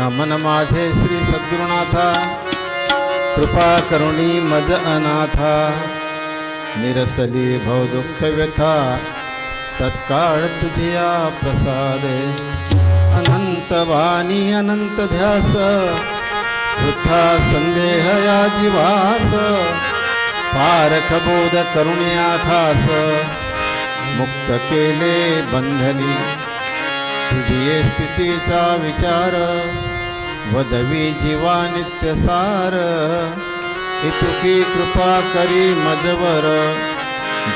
मन माझे श्री सद्गुरुनाथा, कृपा करुणी मज अनाथा, निरसली भव दुःख व्यथा, तत्काळ तुझिया प्रसादे. अनंत वाणी अनंत ध्यास, वृथा संदेह या जीवास, पारख बोध करुण्या खास, मुक्त केले बंधनी. तुझी स्थितीचा विचार, वदवी जीवा नित्य सार. इतुकी कृपा करी मजवर,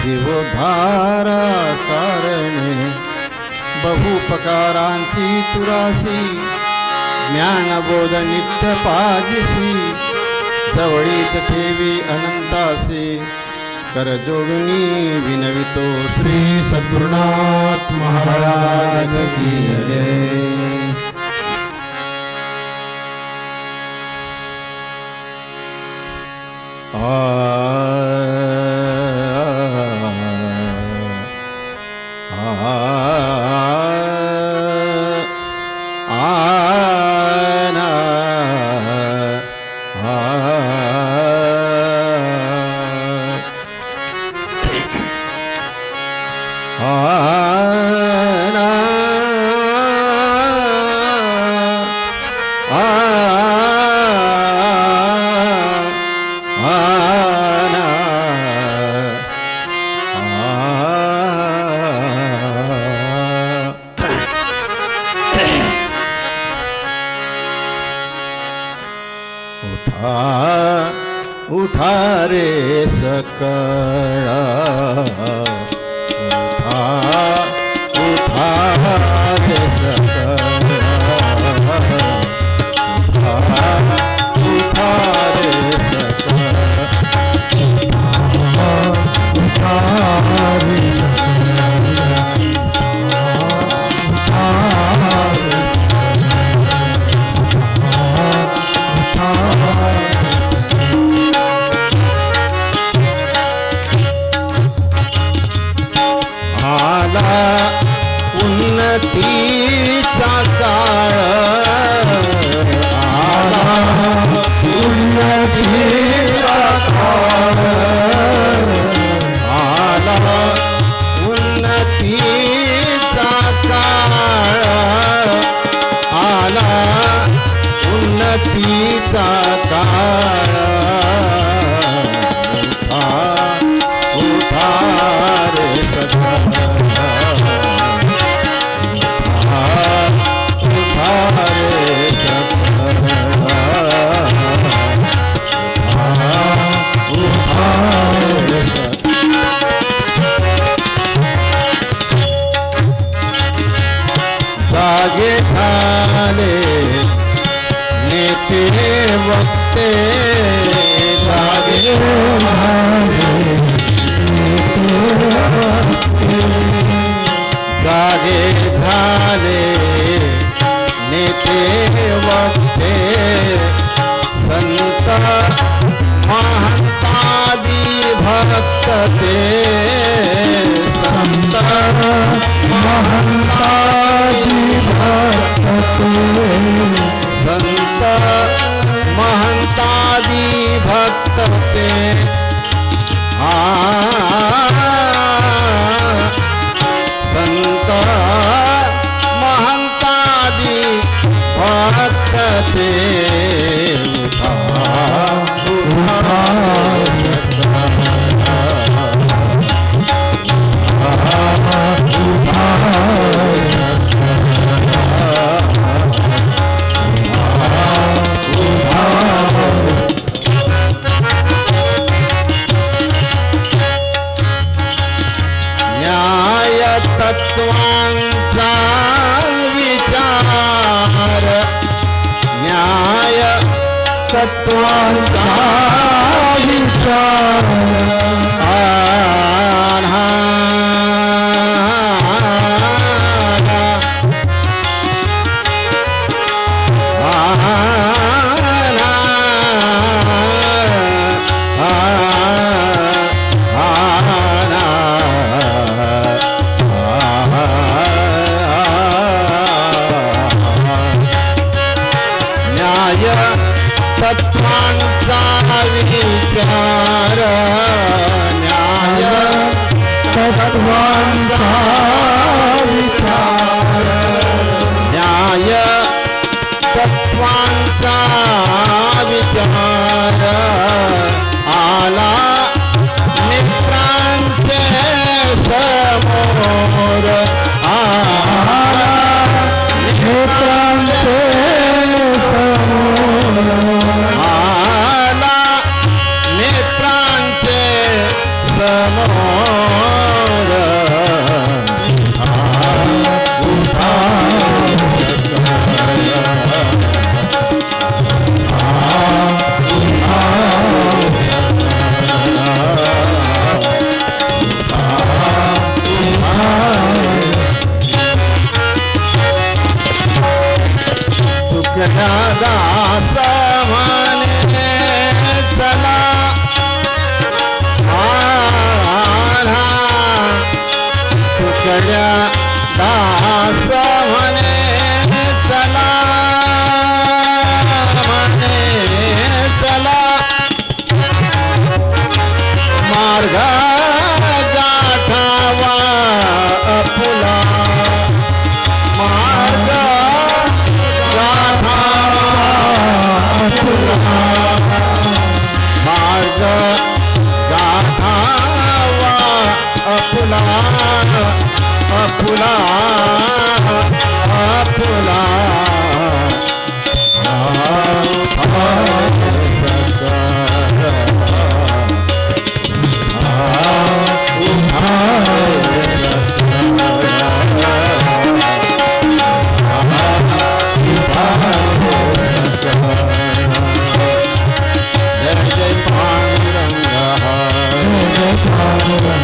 जीवधारा कारणे. बहुपकारांची तुरासी, ज्ञानबोध नित्य पाजिसी. जवळीत ठेवी अनंतासी, कर जोडुनी विनवितो श्री सद्गुरुनाथ महाराज की जय. उठा रे सकळा, उठा रे सकळा, उठा रे सकळा, उठा रे उन्नतीचा काळ, आला उन्नतीचा काळ, आला उन्नतीचा काळ, आला उन्नतीचा काळ. उठा रे सकळा, जागे झाले नेते वक्ते, जागे झाले जागे झाले नेते वक्ते. संत महंतादी भक्त ते, संत महंतादी भक्त ते, संत महंतादी भक्त ते. संत महंतादी भक्त ते. तत्वांचा विचार, न्याय विचार न्याय तत्वांचा विचार न्याय तत्वांचा विचार आला मित्रांचे समोर आला नेत्रांचे समोर आला नेत्रांचे समोर दास म्हणे चला आला तुकड्या दास म्हणे चला मार्ग गाठावा अपुला मार्ग मार्ग गाठावा अपुला अपुला अपुला पांडुरंग हरी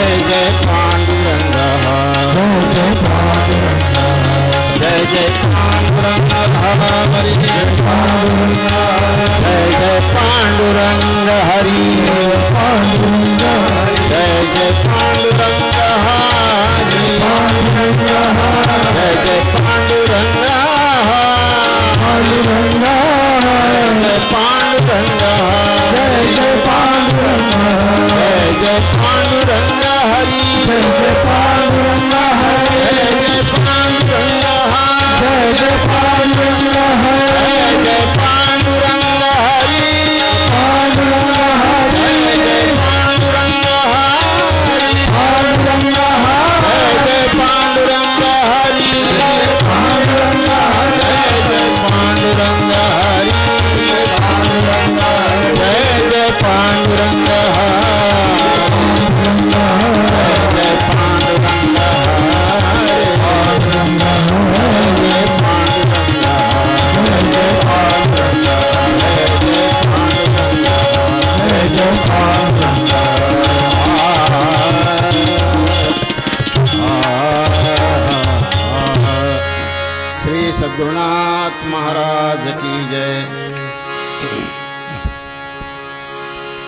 जय जय पांडुरंग हरी जय जय पांडुरंग पांडुरंग जय पांडुरंग जय जय पांडुरंग जय जय पांडुरंग हरी जय जय पांडुरंग जय जय पांडुरंग जय जय पांडुरंग जय जय पांडुरंग हरी पांडुरंग जय जय पांडुरंग हरी पांडुरंग जय जय पांडुरंग हरी पांडुरंग जय जय पांडुरंग हरी जय जय पांडुरंग श्री सद्गुरुनाथ महाराज की जय।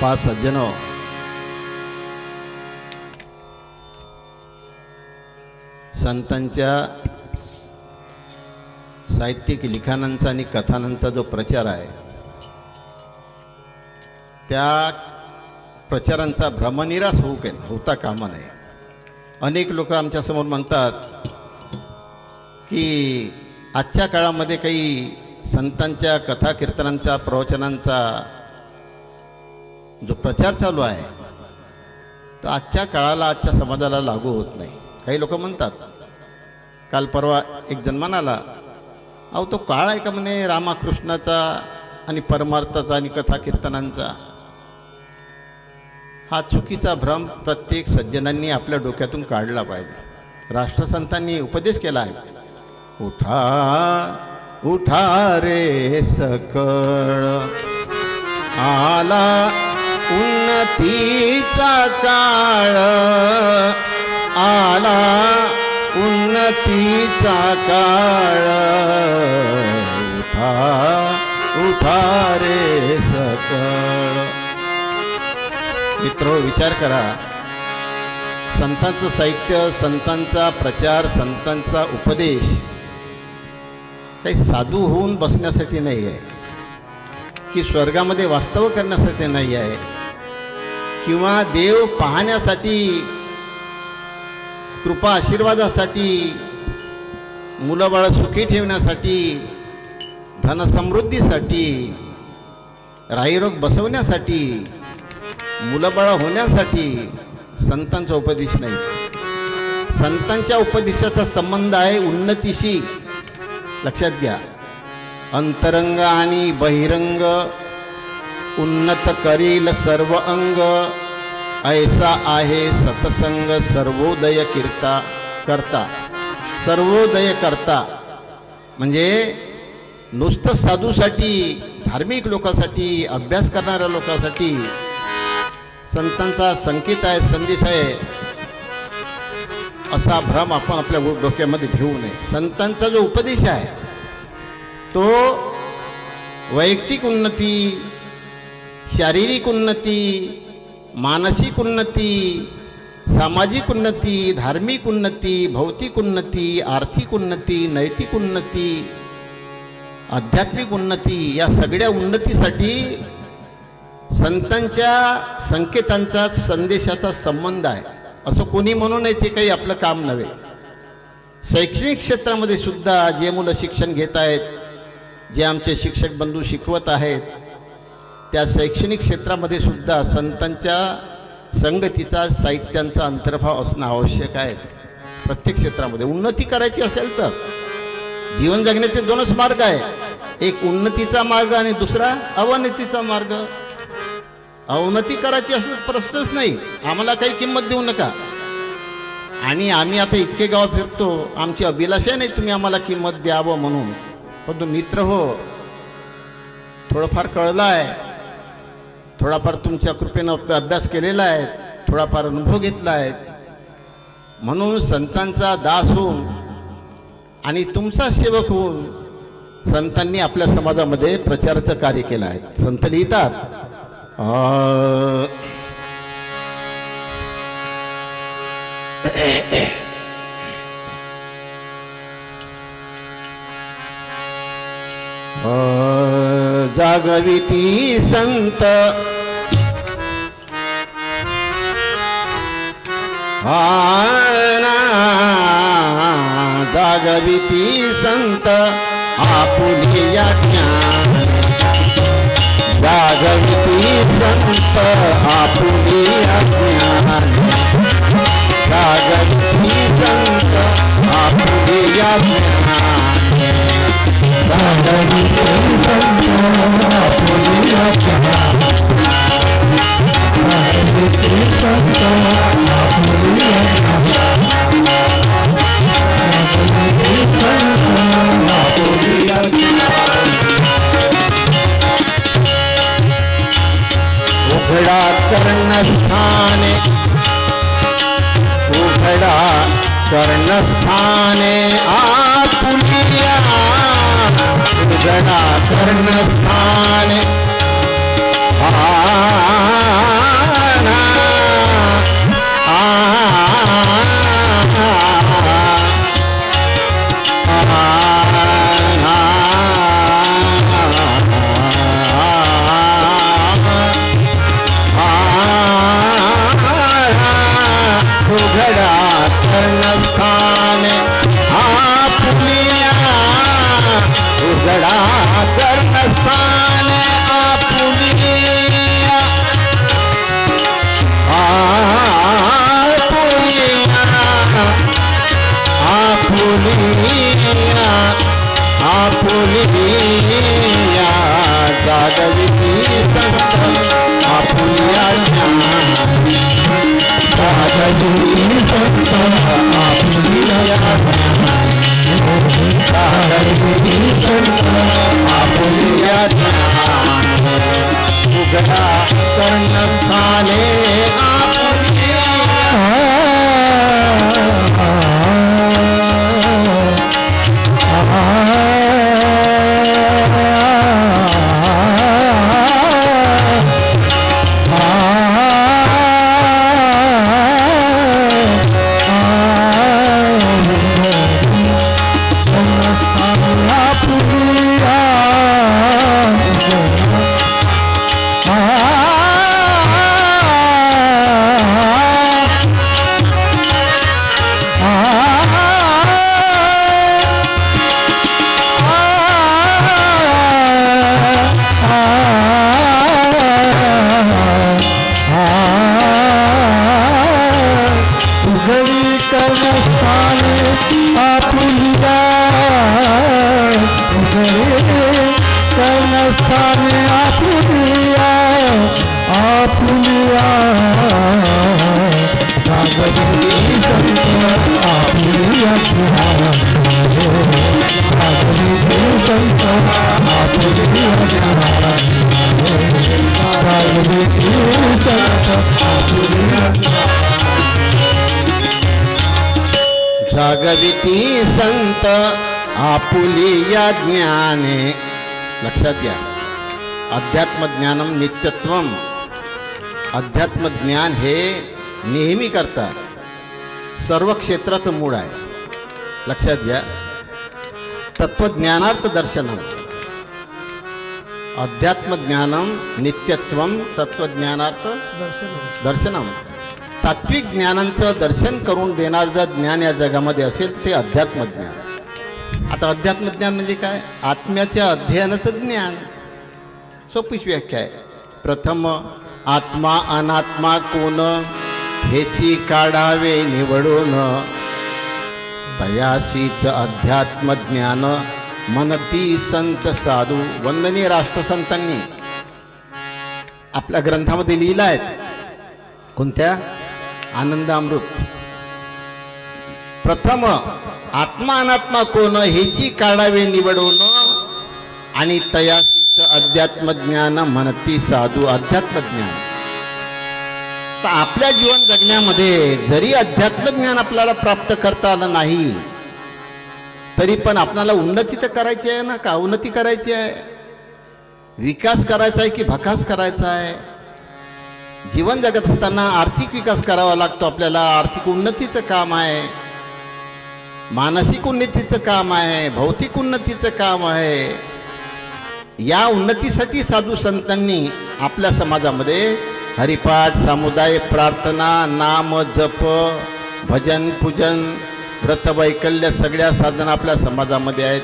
पाच सज्जनो, संतांच्या साहित्यिक लिखाणांचा आणि कथानांचा जो प्रचार आहे, त्या प्रचारांचा भ्रमनिरास होता कामा नये। अनेक लोक आमच्यासमोर म्हणतात की आजच्या काळामध्ये काही संतांच्या कथा कीर्तनांचा प्रवचनांचा जो प्रचार चालू आहे तो आजच्या काळाला आजच्या समाजाला लागू होत नाही। काही लोक म्हणतात, काल परवा एक जन्मान आला, अहो तो काळ आहे का म्हणे रामकृष्णाचा आणि परमार्थाचा आणि कथा कीर्तनांचा। हा चुकीचा भ्रम प्रत्येक सज्जनांनी आपल्या डोक्यातून काढला पाहिजे। राष्ट्रसंतांनी उपदेश केला आहे, उठा उठा रे सकळ, आला उन्नतीचा काळ, आला उन्नतीचा काळ, उठा उठा रे सकळ। मित्रो, विचार करा, संतांचं साहित्य, संतांचा प्रचार, संतांचा उपदेश काही साधू होऊन बसण्यासाठी नाही आहे। की स्वर्गामध्ये वास्तव करण्यासाठी नाही आहे, किंवा देव पाहण्यासाठी, कृपा आशीर्वादासाठी, मुलंबाळं सुखी ठेवण्यासाठी, धनसमृद्धीसाठी, राईरोग बसवण्यासाठी, मुलंबाळं होण्यासाठी संतांचा उपदेश नाही. संतांच्या उपदेशाचा संबंध आहे उन्नतीशी. लक्षात घ्या, अंतरंग आणि बहिरंग उन्नत करील सर्व अंग, ऐसा आहे सतसंग सर्वोदय करता. सर्वोदय करता म्हणजे नुसतं साधूसाठी, धार्मिक लोकांसाठी, अभ्यास करणाऱ्या लोकांसाठी संतांचा संकेत आहे, संदेश आहे, असा भ्रम आपण आपल्या डोक्यामध्ये ठेवू नये. संतांचा जो उपदेश आहे तो वैयक्तिक उन्नती, शारीरिक उन्नती, मानसिक उन्नती, सामाजिक उन्नती, धार्मिक उन्नती, भौतिक उन्नती, आर्थिक उन्नती, नैतिक उन्नती, आध्यात्मिक उन्नती, या सगळ्या उन्नतीसाठी संतांच्या संकेतांचा, संदेशाचा संबंध आहे. असं कोणी म्हणू नये ते काही आपलं काम नव्हे. शैक्षणिक क्षेत्रामध्ये सुद्धा जे मुलं शिक्षण घेत आहेत, जे आमचे शिक्षक बंधू शिकवत आहेत, त्या शैक्षणिक क्षेत्रामध्ये सुद्धा संतांच्या संगतीचा, साहित्यांचा अंतर्भाव असणं आवश्यक आहे. प्रत्येक क्षेत्रामध्ये उन्नती करायची असेल तर जीवन जगण्याचे दोनच मार्ग आहे, एक उन्नतीचा मार्ग आणि दुसरा अवनतीचा मार्ग. अवनती करायची असेल प्रश्नच नाही, आम्हाला काही किंमत देऊ नका. आणि आम्ही आता इतके गाव फिरतो, आमची अभिलाषा नाही तुम्ही आम्हाला किंमत द्यावं म्हणून, पण तो मित्र हो, थोडंफार कळलं आहे, थोडाफार तुमच्या कृपेनं अभ्यास केलेला आहे, थोडाफार अनुभव घेतला आहे, म्हणून संतांचा दास होऊन आणि तुमचा सेवक होऊन संतांनी आपल्या समाजामध्ये प्रचाराचं कार्य केलं आहे. संत लिहितात, जागविती संत जागविती संत आपुलिया ज्ञान, जागविती संत आपुलिया ज्ञान, जागविती संत आपुलिया ज्ञान, जागविती संत आपुलिया ज्ञान, जागविती संत आपुलिया ज्ञान, जागविती संत आपुलिया ज्ञान. उघडा कर्णस्थाने, उघडा कर्णस्थाने आपुलिया, उघडा कर्णस्थाने उघडा कर्णस्थाने आपुलिया, उघडा कर्णस्थाने आपुलिया, आपुलिया, आपुलिया, आपुलिया, जागविती संत आपुलिया ज्ञान, जागविती संत आपुलिया ज्ञान, जागविती संत आपुलिया ज्ञान, उघडा कर्णस्थाने आपुलिया. अर्थाने आपुलिया आपुलिया जागृती संत आपुलिया जागृती संत आपुलिया जागृती संत आपुलिया जागविती संत आपुलिया ज्ञाने. लक्षात घ्या, अध्यात्मज्ञानम नित्यत्वम. अध्यात्मज्ञान हे नेहमी करता सर्व क्षेत्राचं मूळ आहे. लक्षात घ्या, तत्वज्ञानार्थ दर्शनम. अध्यात्मज्ञानम नित्यत्वम तत्वज्ञानार्थ दर्शनम. तात्विक ज्ञानांचं दर्शन करून देणारं जर ज्ञान या जगामध्ये असेल ते अध्यात्मज्ञान. आता अध्यात्मज्ञान म्हणजे काय? आत्म्याच्या अध्ययनाचं ज्ञान. सोपीच व्याख्या आहे. प्रथम आत्मा अनात्मा कोण हेची काढावे निवडून, तयाशीच अध्यात्मज्ञान मनती संत साधू. वंदनीय राष्ट्रसंतांनी आपल्या ग्रंथामध्ये लिहिलं आहे. कोणत्या? आनंदामृत. प्रथम आत्मा अनात्मा कोण हेची काढावे निवडून, आणि तयासीच अध्यात्मज्ञान म्हणती साधू. अध्यात्मज्ञान. तर आपल्या जीवन जगण्यामध्ये जरी अध्यात्मज्ञान आपल्याला प्राप्त करता आलं नाही तरी पण आपल्याला उन्नती तर करायची आहे ना. का उन्नती करायची आहे? विकास करायचा आहे की भकास करायचा आहे? जीवन जगत असताना आर्थिक विकास करावा लागतो आपल्याला. आर्थिक उन्नतीचं काम आहे, मानसिक उन्नतीचं काम आहे, भौतिक उन्नतीचं काम आहे. या उन्नतीसाठी साधू संतांनी आपल्या समाजामध्ये हरिपाठ, सामुदायिक प्रार्थना, नाम जप, भजन पूजन, व्रत वैकल्य सगळ्या साधना आपल्या समाजामध्ये आहेत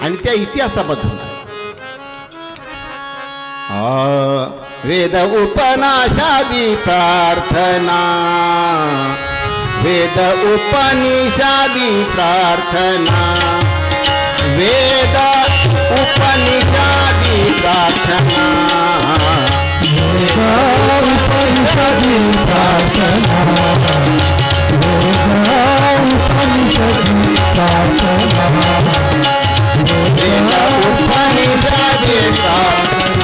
आणि त्या इतिहासामधून. वेद उपनिषादी प्रार्थना, वेद उपनिषादी प्रार्थना, वेद उपनिषादी प्रार्थना, वेद उपनिषादी प्रार्थना, वेद उपनिषादी प्रार्थना, वेद उपनिषादी प्रार्थना,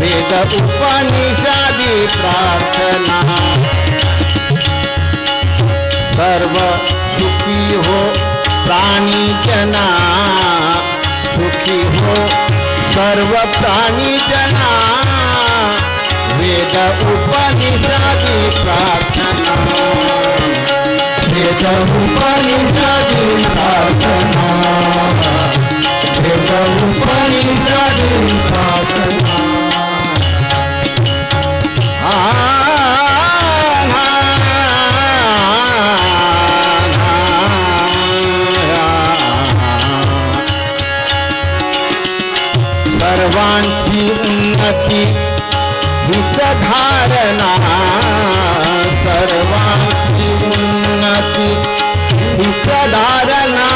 वेद उपनिषादी प्रार्थना. सर्व सुखी हो प्राणी जना, सुखी हो सर्व प्राणी जना. वेद उपनिषादी प्रार्थना, वेद उपनिषादी प्रार्थना, वेद उपनिषादी प्रार्थना. सर्वांची उन्नती हीच धारणा, सर्वांची उन्नती हीच धारणा.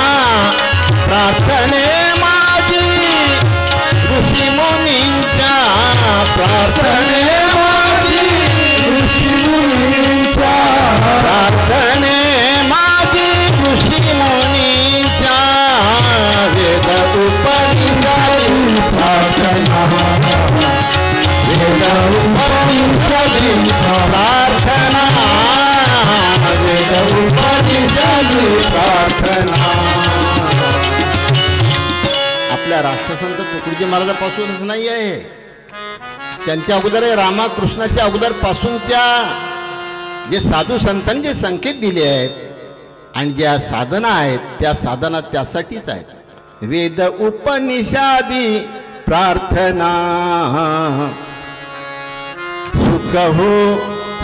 प्रार्थने माझी ऋषी मुनींच्या, प्रार्थने माझी ऋषी मुनींच्या, प्रार्थने माझी ऋषी मुनींच्या. वेद उपनिषादी प्रार्थना, वेद उपनिषादी प्रार्थना, वेद उपनिषादी प्रार्थना. आपल्या राष्ट्रसंत तुकडोजी महाराजापासूनच नाही आहे, त्यांच्या अगोदर रामकृष्णाच्या अगोदर पासूनच्या जे साधू संतांनी जे संकेत दिले आहेत आणि ज्या साधना आहेत त्या साधना त्यासाठीच आहेत. वेद उपनिषादी प्रार्थना. सुख हो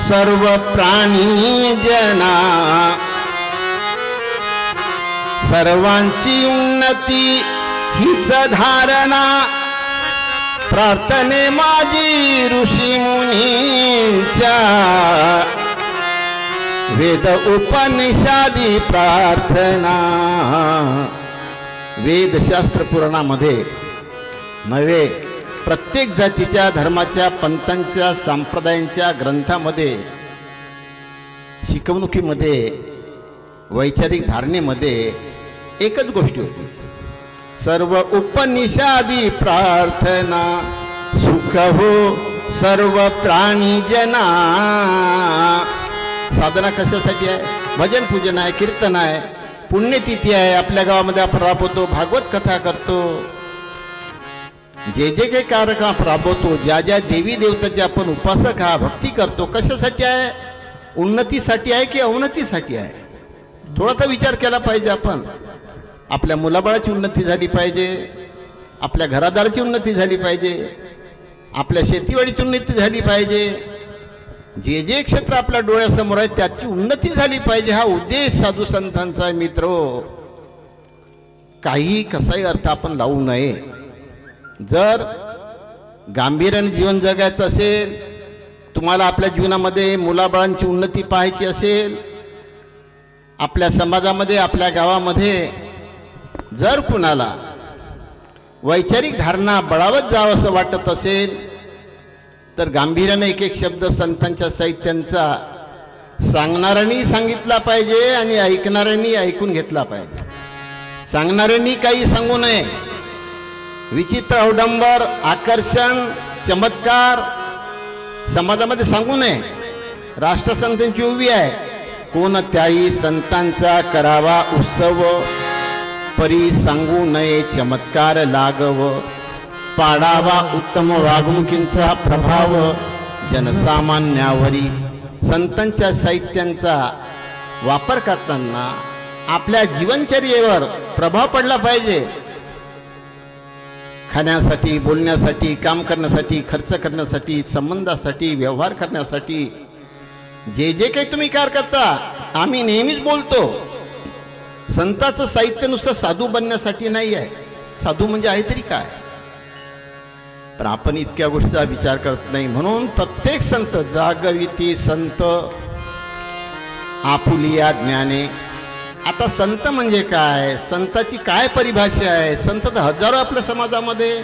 सर्व प्राणी जना, सर्वांची उन्नती हीच धारणा. प्रार्थने माझी ऋषी मुनींच्या. वेद उपनिषादी प्रार्थना. वेदशास्त्र पुराणामध्ये नव्हे, प्रत्येक जातीच्या धर्माच्या पंथांच्या संप्रदायांच्या ग्रंथामध्ये, शिकवणुकीमध्ये, वैचारिक धारणेमध्ये एकच गोष्ट होती, सर्व उपनिषादी प्रार्थना सुख हो सर्व प्राणी जना. साधना कशासाठी आहे? भजन पूजन आहे, कीर्तन आहे, पुण्यतिथी आहे, आपल्या गावामध्ये आपण राबवतो, भागवत कथा करतो, जे जे काही कार्यक्रम राबवतो, ज्या ज्या देवी देवताचे आपण उपासक हा भक्ती करतो, कशासाठी आहे? उन्नतीसाठी आहे की अवनतीसाठी आहे? थोडा तर विचार केला पाहिजे आपण. आपल्या मुलाबाळाची उन्नती झाली पाहिजे, आपल्या घरादाराची उन्नती झाली पाहिजे, आपल्या शेतीवाडीची उन्नती झाली पाहिजे, जे जे क्षेत्र आपल्या डोळ्यासमोर आहे त्याची उन्नती झाली पाहिजे. हा उद्देश साधू संतांचा मित्र. काही कसाही अर्थ आपण लावू नये. जर गांभीर्याने जीवन जगायचं असेल, तुम्हाला आपल्या जीवनामध्ये मुलाबाळांची उन्नती पाहायची असेल, आपल्या समाजामध्ये, आपल्या गावामध्ये जर कुणाला वैचारिक धारणा बळावत जावं असं वाटत असेल, तर गांभीर्याने एक एक शब्द संतांच्या साहित्यांचा सांगणाऱ्यांनी सांगितला पाहिजे आणि ऐकणाऱ्यांनी ऐकून घेतला पाहिजे. सांगणाऱ्यांनी काही सांगू नये. विचित्र, अवडंबर, आकर्षण, चमत्कार समाजामध्ये सांगू नये. राष्ट्रसंतांची उभी आहे, कोणत्याही संतांचा करावा उत्सव, परी सांगू नये चमत्कार लागव, पाडावा उत्तम वागणुकींचा प्रभाव जनसामान्यावरी. संतांच्या साहित्यांचा वापर करताना आपल्या जीवनचर्येवर प्रभाव पडला पाहिजे. खाण्यासाठी, बोलण्यासाठी, काम करण्यासाठी, खर्च करण्यासाठी, संबंधासाठी, व्यवहार करण्यासाठी, जे जे काही तुम्ही कार्य करता, आम्ही नेहमीच बोलतो, संतांचं साहित्य नुसतं साधू बनण्यासाठी नाही आहे. साधू म्हणजे आहे तरी काय? पण आपण इतक्या गोष्टीचा विचार करत नाही. म्हणून प्रत्येक संत जागविती संत आपुलिया ज्ञाने. आता संत म्हणजे काय? संताची काय परिभाषा आहे? संत तर हजारो आपल्या समाजामध्ये,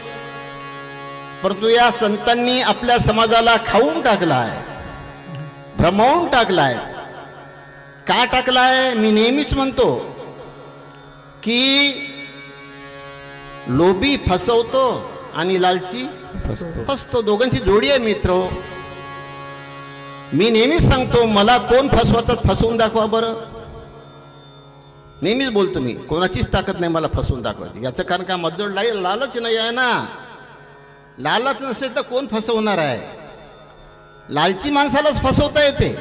परंतु या संतांनी आपल्या समाजाला खाऊन टाकला आहे, भ्रमवून टाकला आहे. का टाकला आहे? मी नेहमीच म्हणतो की लोभी फसवतो आणि लालची फसतो. दोघांची जोडी आहे मित्र. मी नेहमीच सांगतो, मला कोण फसवतात फसवून दाखवा बरं. नेहमीच बोलतो मी, कोणाचीच ताकद नाही मला फसवून दाखवायची. याचं कारण का? मजोड लालच नाही आहे ना. लालच नसेल तर कोण फसवणार आहे? लालची माणसालाच फसवता येते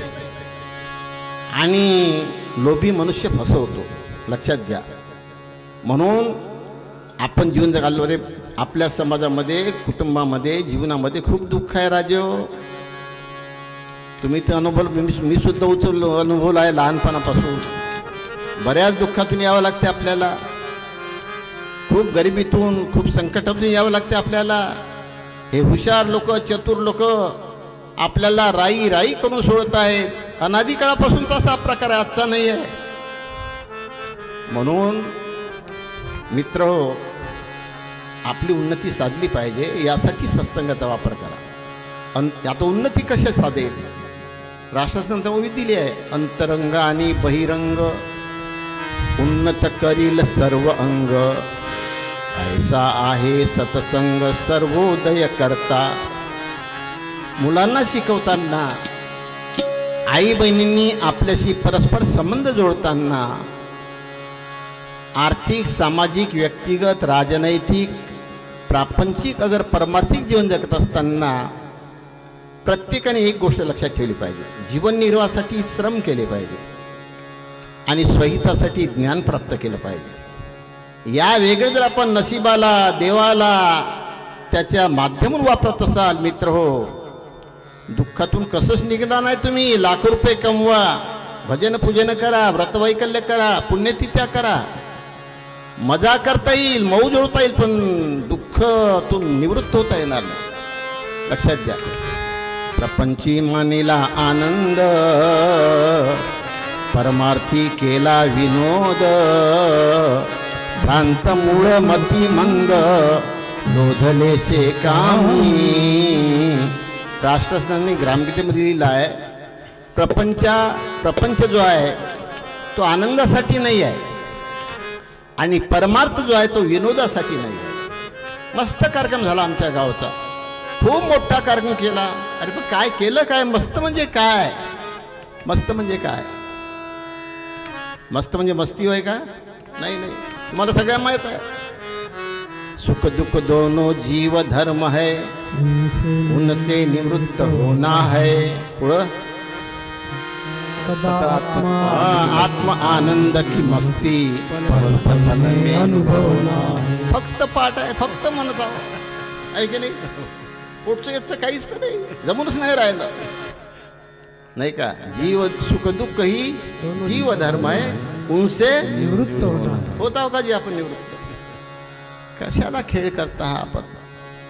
आणि लोभी मनुष्य फसवतो. लक्षात घ्या. म्हणून आपण जीवन जगालो रे. आपल्या समाजामध्ये, कुटुंबामध्ये, जीवनामध्ये खूप दुःख आहे राजो. तुम्ही ते अनुभव, मी सुद्धा अनुभवला आहे लहानपणापासून. बऱ्याच दुःखातून यावं लागते आपल्याला, खूप गरिबीतून, खूप संकटातून यावं लागते आपल्याला. हे हुशार लोक, चतुर लोक आपल्याला राई राई करून सोडत आहेत. अनादी काळापासूनचा असा प्रकार आहे, आजचा नाही आहे. म्हणून मित्र, आपली उन्नती साधली पाहिजे, यासाठी सत्संगाचा वापर करा. आता उन्नती कशा साधेल? राष्ट्रसंत उभी दिली आहे, अंतरंग आणि बहिरंग उन्नत करील सर्व अंग, ऐसा आहे सत्संग सर्वोदय करता. मुलांना शिकवताना, आई बहिणींनी आपल्याशी परस्पर संबंध जोडताना, आर्थिक, सामाजिक, व्यक्तिगत, राजनैतिक, प्रापंचिक, अगर परमार्थिक जीवन जगत असताना प्रत्येकाने एक गोष्ट लक्षात ठेवली पाहिजे, जीवन निर्वाहासाठी श्रम केले पाहिजे आणि स्वहितासाठी ज्ञान प्राप्त केलं पाहिजे. या वेगळे जर आपण नशिबाला, देवाला त्याच्या माध्यमातून वापरत असाल मित्र हो, दुःखातून कसंच निघणार नाही. तुम्ही लाखो रुपये कमवा, भजन पूजन करा, व्रतवैकल्य करा, पुण्यतिथ्या करा, मजा करता येईल, मौज होता येईल, पण दुःखातून निवृत्त होता येणार नाही. लक्षात घ्या. प्रपंची मानिला आनंद, परमार्थी केला विनोद, भ्रांत मूळ मती मंद, शोधलेसे कामी. राष्ट्रसंतांनी ग्रामगीतेमध्ये लिहिलं आहे, प्रपंच जो आहे तो आनंदासाठी नाही आहे आणि परमार्थ जो आहे तो विनोदासाठी नाही आहे. मस्त कार्यक्रम झाला आमच्या गावचा, खूप मोठा कार्यक्रम केला. अरे पण काय केलं काय? मस्त म्हणजे काय? मस्त म्हणजे काय? मस्त म्हणजे मस्ती होय का? नाही नाही, तुम्हाला सगळ्यांना माहित आहे, सुख दुख दोनों जीव धर्म है, उनसे निवृत्त होना है. पुढं आत्म आनंद की मस्ती फक्त पाठ आहे, फक्त म्हणत आहो, आहे की नाही? पुढचं येतं काहीच तर नाही, जमूनच नाही राहिलं, नाही का? जीव सुख दुःख ही जीव धर्म आहे, उनसे निवृत्त होता का जी आपण निवृत्त? कशाला खेळ करता हा आपण?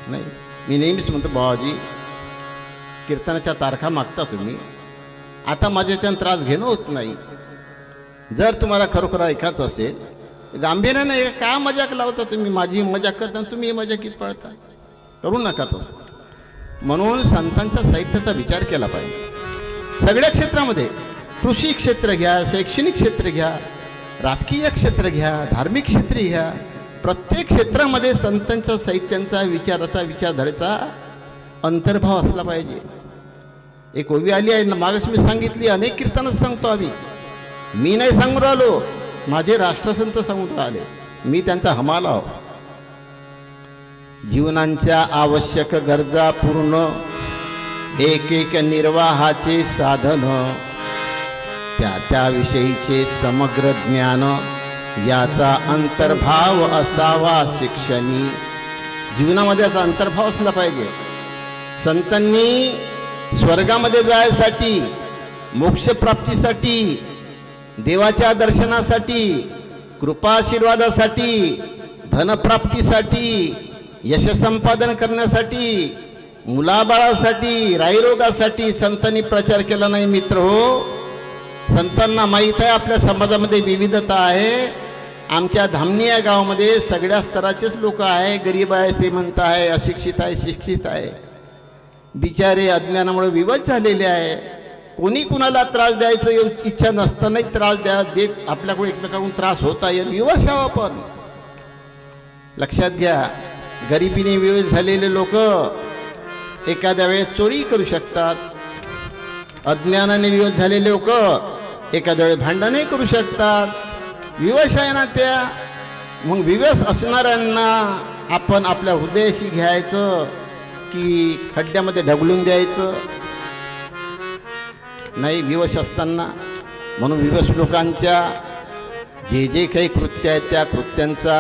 नाही, मी नेहमीच म्हणतो बाबाजी, कीर्तनाच्या तारखा मागता तुम्ही, आता माझ्याच्यानं त्रास घेणं होत नाही. जर तुम्हाला खरोखर ऐकायचं असेल, गांभीर्याने का मजाक लावता तुम्ही? माझी मजाक करता तुम्ही मजाकीत पडता, करू नका तसं. म्हणून संतांच्या साहित्याचा विचार केला पाहिजे सगळ्या क्षेत्रामध्ये. कृषी क्षेत्र घ्या, शैक्षणिक क्षेत्र घ्या, राजकीय क्षेत्र घ्या, धार्मिक क्षेत्र घ्या, प्रत्येक क्षेत्रामध्ये संतांच्या साहित्यांचा, विचाराचा, विचारधारेचा अंतर्भाव असला पाहिजे. एक ओवी आली आहे ना, मागच मी सांगितली, अनेक कीर्तनच सांगतो आम्ही. मी नाही सांगून राहिलो, माझे राष्ट्रसंत सांगून राहिले, मी त्यांचा हमाला आहो. जीवनांच्या आवश्यक गरजा पूर्ण, एक एक निर्वाहाचे साधन, त्याविषयीचे समग्र ज्ञान, याचा अंतर्भाव असावा शिक्षणी. जीवनामध्ये याचा अंतर्भाव असला पाहिजे. संतांनी स्वर्गामध्ये जायसाठी, मोक्षप्राप्तीसाठी, देवाच्या दर्शनासाठी, कृपाशीर्वादासाठी, धनप्राप्तीसाठी, यश संपादन करण्यासाठी, मुलाबाळासाठी, राईरोगासाठी संतांनी प्रचार केला नाही मित्र हो. संतांना माहीत आहे आपल्या समाजामध्ये विविधता आहे. आमच्या धामणी या गावामध्ये सगळ्या स्तराचेच लोक आहे, गरीब आहे, श्रीमंत आहे, अशिक्षित आहे, शिक्षित आहे. बिचारे अज्ञानामुळे विवश झालेले आहे. कोणी कुणाला त्रास द्यायचं इच्छा नसतानाही त्रास देत आपल्याकडून एकमेकांकडून त्रास होता येईल. विवश आहो आपण, लक्षात घ्या. गरिबीने विवश झालेले लोक एखाद्या वेळेस चोरी करू शकतात. अज्ञानाने विवश झालेले लोक एखाद्या वेळेस भांडणही करू शकतात. विवश आहे ना त्या. मग विवश असणाऱ्यांना आपण आपल्या हृदयाशी घ्यायचं की खड्ड्यामध्ये ढकलून द्यायचं? नाही, विवश असताना. म्हणून विवश लोकांच्या जे काही कृत्य आहेत त्या कृत्यांचा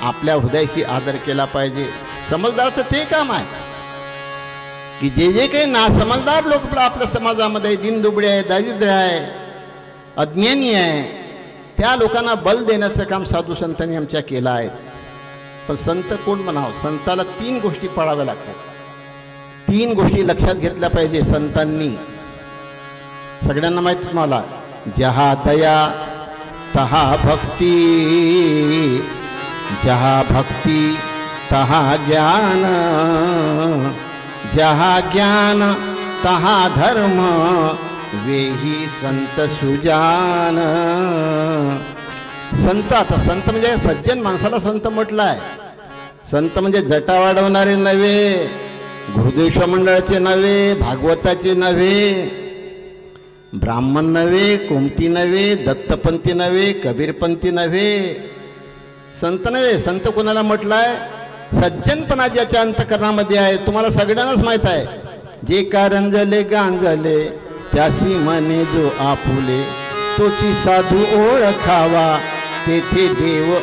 आपल्या हृदयाशी आदर केला पाहिजे. समजदारचं ते काम आहे की जे काही समजदार लोक आपल्या समाजामध्ये दिनदुबळे आहे, दारिद्र्य आहे, अज्ञानी आहे, त्या लोकांना बल देण्याचं काम साधू संतांनी आमच्या केलं आहे. पण संत कोण म्हणावं? संताला 3 गोष्टी पाळाव्या लागतात. 3 गोष्टी लक्षात घेतल्या पाहिजे संतांनी. सगळ्यांना माहिती तुम्हाला, जहा दया तहा भक्ती, जहा भक्ती तहा ज्ञान, जहा ज्ञान तहा धर्म, वेही संत सुजान. संत, आता संत म्हणजे सज्जन माणसाला संत म्हटलं आहे. संत म्हणजे जटा वाढवणारे नव्हे, गुरुदेव मंडळाचे नव्हे, भागवताचे नव्हे, ब्राह्मण नव्हे, कुमटी नव्हे, दत्तपंथी नव्हे, कबीरपंथी नव्हे. संत नव्हे. संत कोणाला म्हटलंय? सज्जनपणा ज्याच्या अंतकरणामध्ये आहे. तुम्हाला सगळ्यांनाच माहित आहे, जे कारंजले गांजले त्यासी मने जो आपुले, तोची साधू ओळखावा, तेथे देव